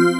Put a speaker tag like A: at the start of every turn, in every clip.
A: السلام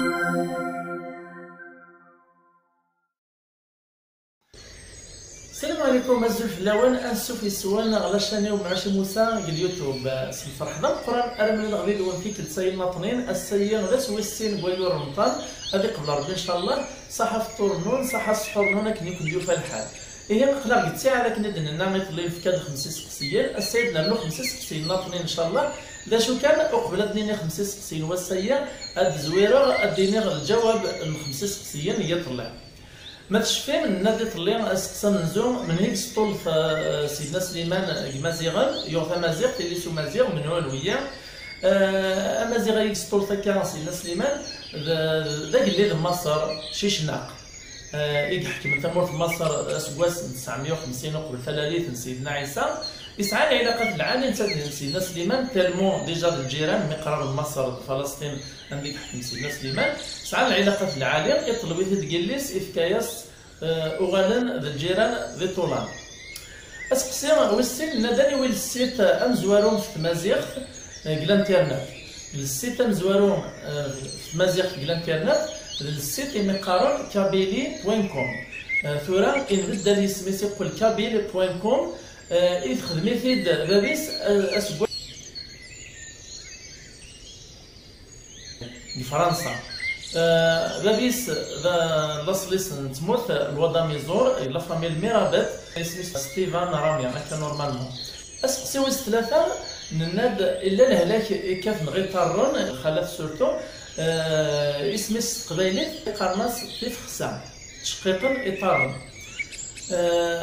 A: عليكم الزول فلاوان انسو في السوان على شاني ومعاشي موسى اليوتيوب الفرح ضم قران ارمل الغبيل وفيك تسايل ناطنين السيان غاس ويسين بويلو رمضان هذه قبل ربي ان شاء الله صحه فطور نون صحه السحور نون كني كنديو في الحال هي نقدر قلت ساعه لكن ندنا نعمل اللي في كاد 5 سقسيان السيد نالو 5 سقسيان ناطنين ان شاء الله دا شو كان اقبل دنيا 5 سقسيان والسيان هاد زويره اديني الجواب 5 سقسيان هي طلع ما تشفي من نادي طليان اسقسا نزوم من هيك سطول سيدنا سليمان كمازيغان يوغ مازيغ تيليسو مازيغ من هو الويا امازيغ هيك سطول تاكا سيدنا سليمان داك اللي مصر شيشناق يحكي من ثمور في مصر اسواس 950 قبل ثلاث سيدنا عيسى يسعى العلاقات العاليه سيدنا سليمان تالمو ديجا الجيران مقرار مصر فلسطين عندك حكم سيدنا سليمان سعى العلاقات العاليه يطلب يتجلس افكاياس اوغالن الجيران ذي طولان اسقسي ويسين ناداني ويل السيت امزوارون في مازيغ كلانتيرنت السيت امزوارون في مازيغ كلانتيرنت السيت مقارن كابيلي.com ثورا ان بدا لي سميتي يقول كابيلي.com إذ خدمتي بابيس أسبوع في فرنسا بابيس لاصليس تموت الوضع ميزور لا فاميل ميرابط اسمي ستيفان رامي هكا نورمالمون اسقسيو ثلاثة نناد إلا الهلاك كاف نغي طارون خالات سورتو اسمي قبايلي قرناس في فخسا تشقيقا إطارن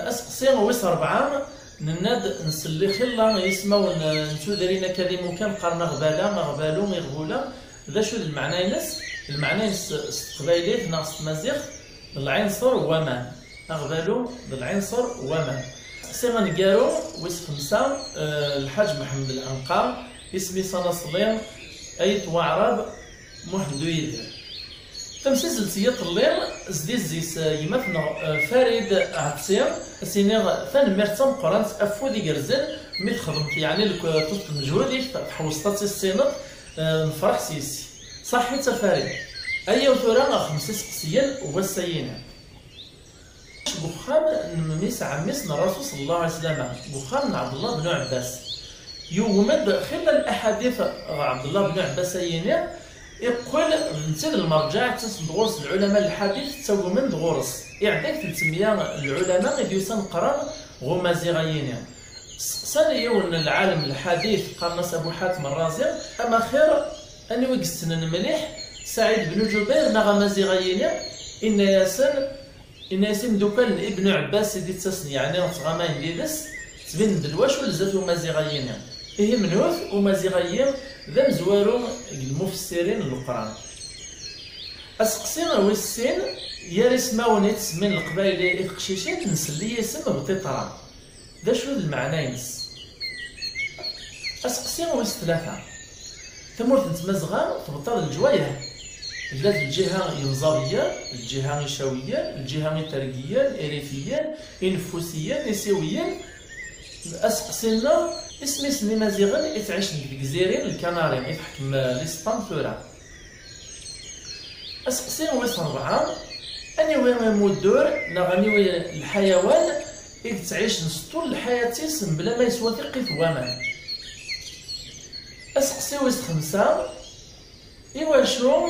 A: اسقسيو ويس 4 نناد نسلي خلا يسماو نتودرينا كذي مكان قرنا غباله ما غبالو ما يغبولا ذا شو المعنى ينس المعنى ينس قبايليت ناقص مازيغ العنصر ومان غبالو العنصر ومان سيما نقارو ويس 5 الحاج محمد العنقا اسمي صنا صليم ايت وعرب محمدو يدير تمسيز لسيط الليل زديز يمثنا فريد عطسير سينيغ ثان مرتم قرانت افودي قرزن مي خدمت يعني لك توت مجهودي تحوصت السينط نفرح سيسي صحيت فريد اي وثورا 5 سقسيان وبسينا بخام نميس عميسنا الرسول صلى الله عليه وسلم بخام عبد الله بن عباس يومد خلال الاحاديث عبد الله بن عباس ينير يقول نتسال المرجع تغرس العلماء الحديث تسوي من غرس يعطيك 300 العلماء اللي يسنقران غمازيغيين ساليون العالم الحديث قرنس ابو حاتم الرازي اما خير اني وقستن مليح سعيد بن جبير نغمازيغيين ان ياسين دوكان ابن عباس سيدي تسن يعني نتغامان ديدس تبين دلواش ولزاتو مازيغيين إيه منوث ومازيغيين ذا مزوارو المفسرين القرآن اسقسينا ويسين يا اسماو يتسمين القبائل القشيشين نسلي اسم بطيطران ذا شو المعنى ينس اسقسينا ويس 3 ثمورت نتمزغا تبطل الجوايه ذات الجهة ينظرية الجهة يشاوية الجهة ترقية إريفية إنفوسية نسوية اسقسينا اسمي سمي مازيغن يتعيش في الجزائر الكناريين يتحكم ليسبان ثورا اسقسي ويس 4 اني وين مودور نغني الحيوان يتعيش نسطول الحياتيس بلا ما يسوى ثقي ثوامان اسقسي ويس 5 ايوا شو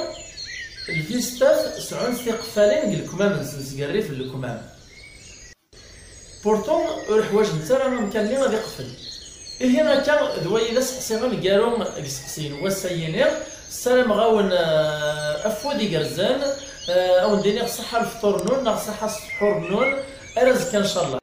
A: الفيستاف سعون ثقفالين الكمام نسقري في الكمام بورتون الحوايج نتا ما كان لي غادي يقفل إيه هنا كان ذوي سقسيغن كاروم سقسين وسينير السلام غاون افودي قرزان او نديني صحه الفطور نون صحه السحور نون ارزق ان شاء الله.